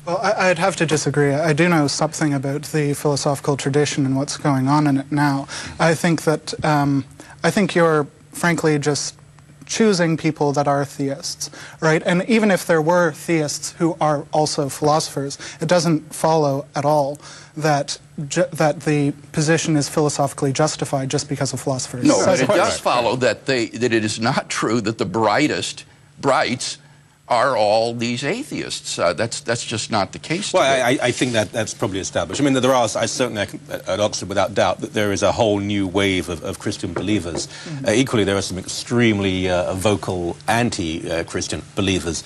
Well, I'd have to disagree. I do know something about the philosophical tradition and what's going on in it now. I think that, I think you're frankly just choosing people that are theists, right? And even if there were theists who are also philosophers, it doesn't follow at all that that the position is philosophically justified just because a philosopher No, says but it does follow that it is not true that the brights are all these atheists. That's just not the case. Well, I think that's probably established. I mean, there are, certainly at Oxford, without doubt, that there is a whole new wave of Christian believers. Equally, there are some extremely vocal anti-Christian believers.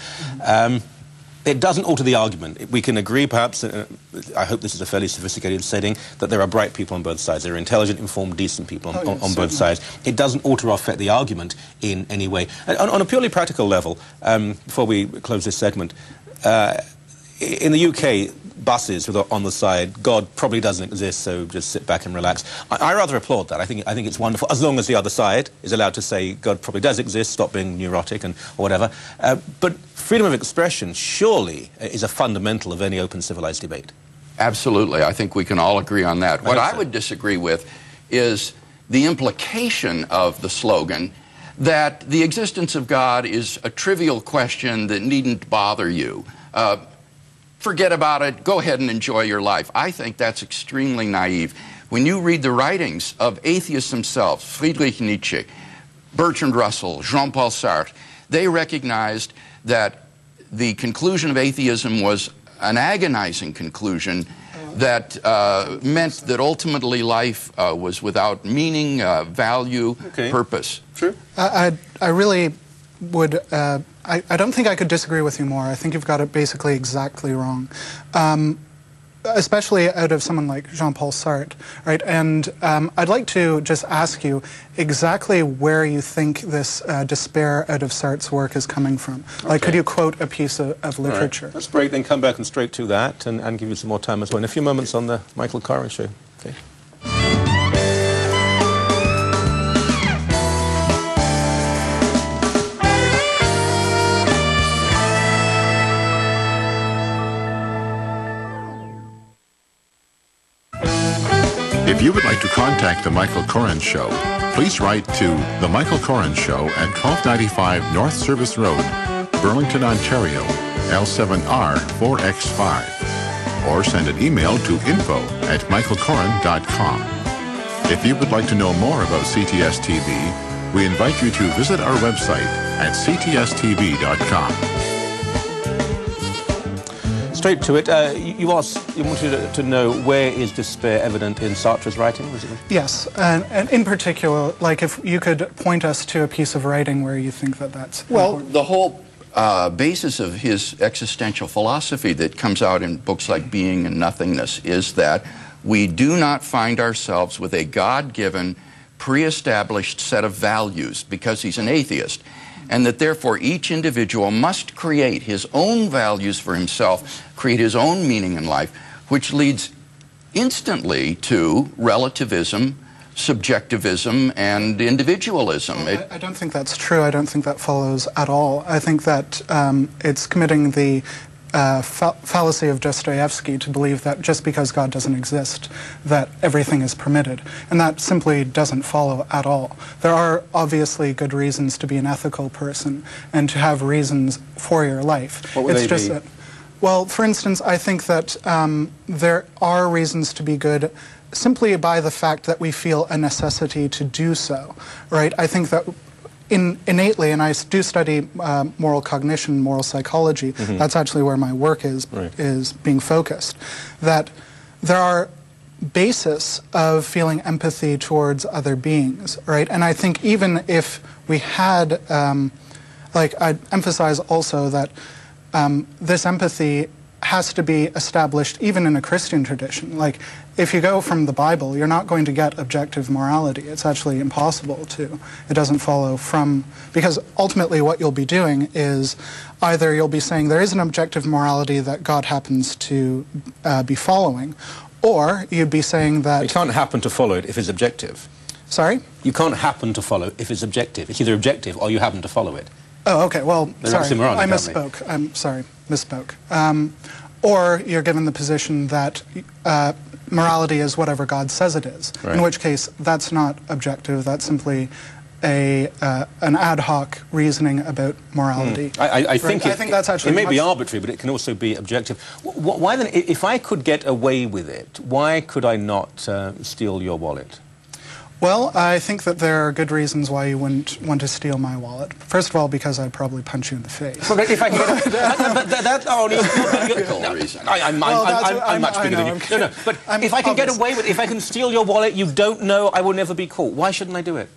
It doesn't alter the argument. We can agree, perhaps, I hope this is a fairly sophisticated setting, that there are bright people on both sides. There are intelligent, informed, decent people on both sides. It doesn't alter or affect the argument in any way. And on a purely practical level, before we close this segment, in the UK, buses with on the side, God probably doesn't exist, so just sit back and relax. I rather applaud that. I think it's wonderful, as long as the other side is allowed to say God probably does exist, stop being neurotic or whatever. But freedom of expression surely is a fundamental of any open civilized debate. Absolutely. I think we can all agree on that. What I would disagree with is the implication of the slogan that the existence of God is a trivial question that needn't bother you. Forget about it, go ahead and enjoy your life. I think that's extremely naive. When you read the writings of atheists themselves, Friedrich Nietzsche, Bertrand Russell, Jean-Paul Sartre, they recognized that the conclusion of atheism was an agonizing conclusion that meant that ultimately life was without meaning, value, purpose. True. I really would... I don't think I could disagree with you more. I think you've got it basically exactly wrong. Especially out of someone like Jean-Paul Sartre, right? And I'd like to just ask you exactly where you think this despair out of Sartre's work is coming from. Like, could you quote a piece of literature? Right. Let's break, then come back and straight to that, and give you some more time as well. In a few moments on the Michael Coren Show. Okay. If you would like to contact The Michael Coren Show, please write to The Michael Coren Show at 1295 North Service Road, Burlington, Ontario, L7R4X5, or send an email to info@michaelcoren.com. If you would like to know more about CTS TV, we invite you to visit our website at ctstv.com. Straight to it, you wanted to know where is despair evident in Sartre's writing, was it? Yes, and in particular, like if you could point us to a piece of writing where you think that's important. The whole basis of his existential philosophy that comes out in books like Being and Nothingness is that we do not find ourselves with a God-given, pre-established set of values because he's an atheist, and that therefore each individual must create his own values for himself, create his own meaning in life, which leads instantly to relativism, subjectivism, and individualism. I don't think that's true. I don't think that follows at all. I think that it's committing the fallacy of Dostoevsky to believe that just because God doesn't exist, that everything is permitted. And that simply doesn't follow at all. There are obviously good reasons to be an ethical person and to have reasons for your life. What would they be? That, well, for instance, I think that there are reasons to be good simply by the fact that we feel a necessity to do so, right? I think that innately, and I do study moral cognition, moral psychology, that's actually where my work is being focused, that there are basis of feeling empathy towards other beings, right? And I think even if we had, like I'd emphasize also that this empathy has to be established even in a Christian tradition. Like, if you go from the Bible, you're not going to get objective morality. It's actually impossible to. It doesn't follow from, because ultimately what you'll be doing is either you'll be saying there is an objective morality that God happens to be following, or you'd be saying that... You can't happen to follow it if it's objective. Sorry? You can't happen to follow if it's objective. It's either objective or you happen to follow it. Oh, okay. Well, sorry. Moronic, I misspoke. I'm sorry. Misspoke. or you're given the position that morality is whatever God says it is, in which case that's not objective, that's simply an ad hoc reasoning about morality. I think that's actually it may be arbitrary, but it can also be objective. Why then, if I could get away with it, why could I not steal your wallet? Well, I think that there are good reasons why you wouldn't want to steal my wallet. First of all, because I'd probably punch you in the face. Well, if I can get that's only a reason. I'm much bigger than you. No, but if I can get away with it, if I can steal your wallet, you don't know, I will never be caught. Why shouldn't I do it?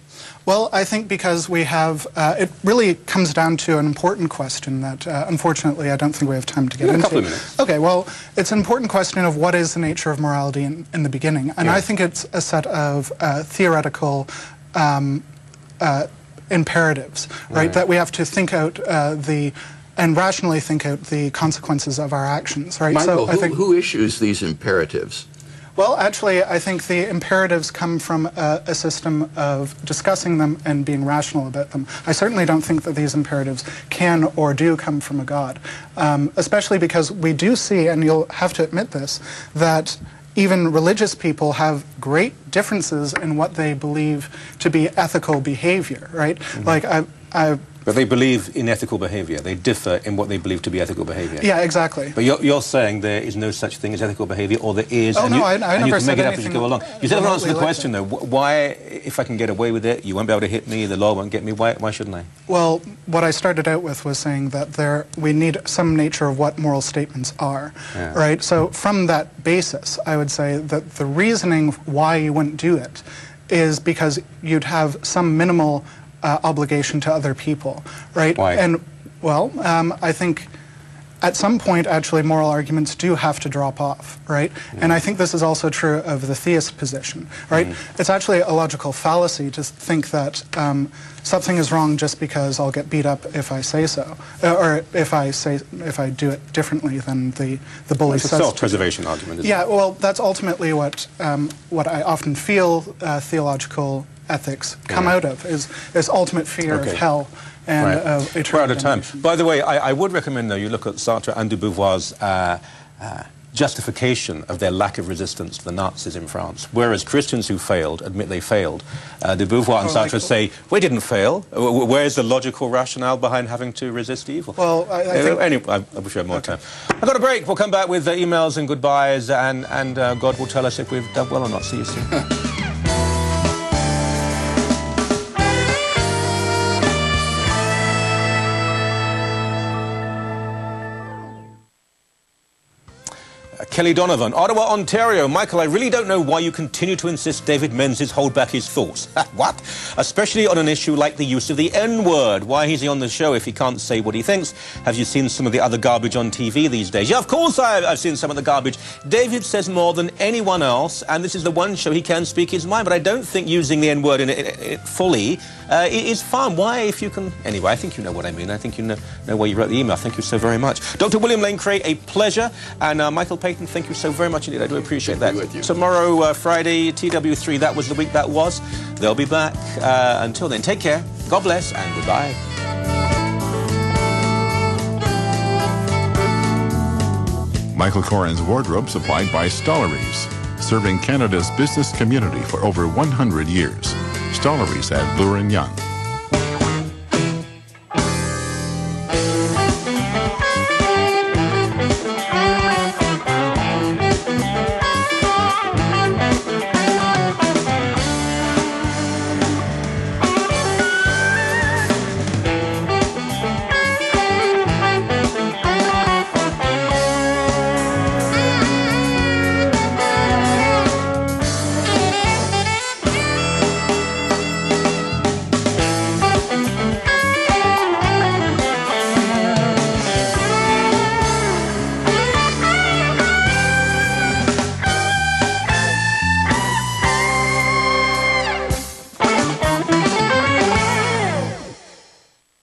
Well, I think because we have, it really comes down to an important question that, unfortunately, I don't think we have time to get into. A couple of minutes. Okay, well, it's an important question of what is the nature of morality in the beginning. And I think it's a set of theoretical imperatives, right? That we have to think out and rationally think out the consequences of our actions, right? Michael, so I think, who issues these imperatives? Well, actually, I think the imperatives come from a system of discussing them and being rational about them. I certainly don't think that these imperatives can or do come from a God, especially because we do see, and you'll have to admit this, that even religious people have great differences in what they believe to be ethical behavior, right? Like, But they believe in ethical behavior. They differ in what they believe to be ethical behavior. Yeah, exactly. But you're saying there is no such thing as ethical behavior, or there is, I and you never can make it up as you go along. You still haven't answered the question, though. Why, if I can get away with it, you won't be able to hit me, the law won't get me, why shouldn't I? Well, what I started out with was saying that we need some nature of what moral statements are, right? So from that basis, I would say that the reasoning why you wouldn't do it is because you'd have some minimal obligation to other people, right? Why? And, well, I think at some point, actually, moral arguments do have to drop off, right? And I think this is also true of the theist position, right? It's actually a logical fallacy to think that something is wrong just because I'll get beat up if I say so, or if I do it differently than the bully says. It's a self-preservation argument, isn't it? Yeah, well, that's ultimately what I often feel theological ethics come out of, is ultimate fear of hell and of eternal We're out of time. damnation. By the way, I would recommend, though, you look at Sartre and de Beauvoir's justification of their lack of resistance to the Nazis in France. Whereas Christians who failed admit they failed, de Beauvoir and Sartre say, we didn't fail. Where's the logical rationale behind having to resist evil? Well, I think... Anyway, I wish we had more time. I've got a break. We'll come back with emails and goodbyes, and God will tell us if we've done well or not. See you soon. Kelly Donovan, Ottawa, Ontario. Michael, I really don't know why you continue to insist David Menzies hold back his thoughts. What? Especially on an issue like the use of the N-word. Why is he on the show if he can't say what he thinks? Have you seen some of the other garbage on TV these days? Yeah, of course I've seen some of the garbage. David says more than anyone else, and this is the one show he can speak his mind, but I don't think using the N-word in it fully is fun. Why, if you can... Anyway, I think you know what I mean. I think you know why you wrote the email. Thank you so very much. Dr. William Lane Craig, a pleasure. And Michael Payton, thank you so very much indeed. I do appreciate that. Tomorrow, Friday, TW3, that was the week that was. They'll be back. Until then, take care. God bless and goodbye. Michael Coren's wardrobe supplied by Stollery's, serving Canada's business community for over 100 years. Stollery's at Bloor and Yonge.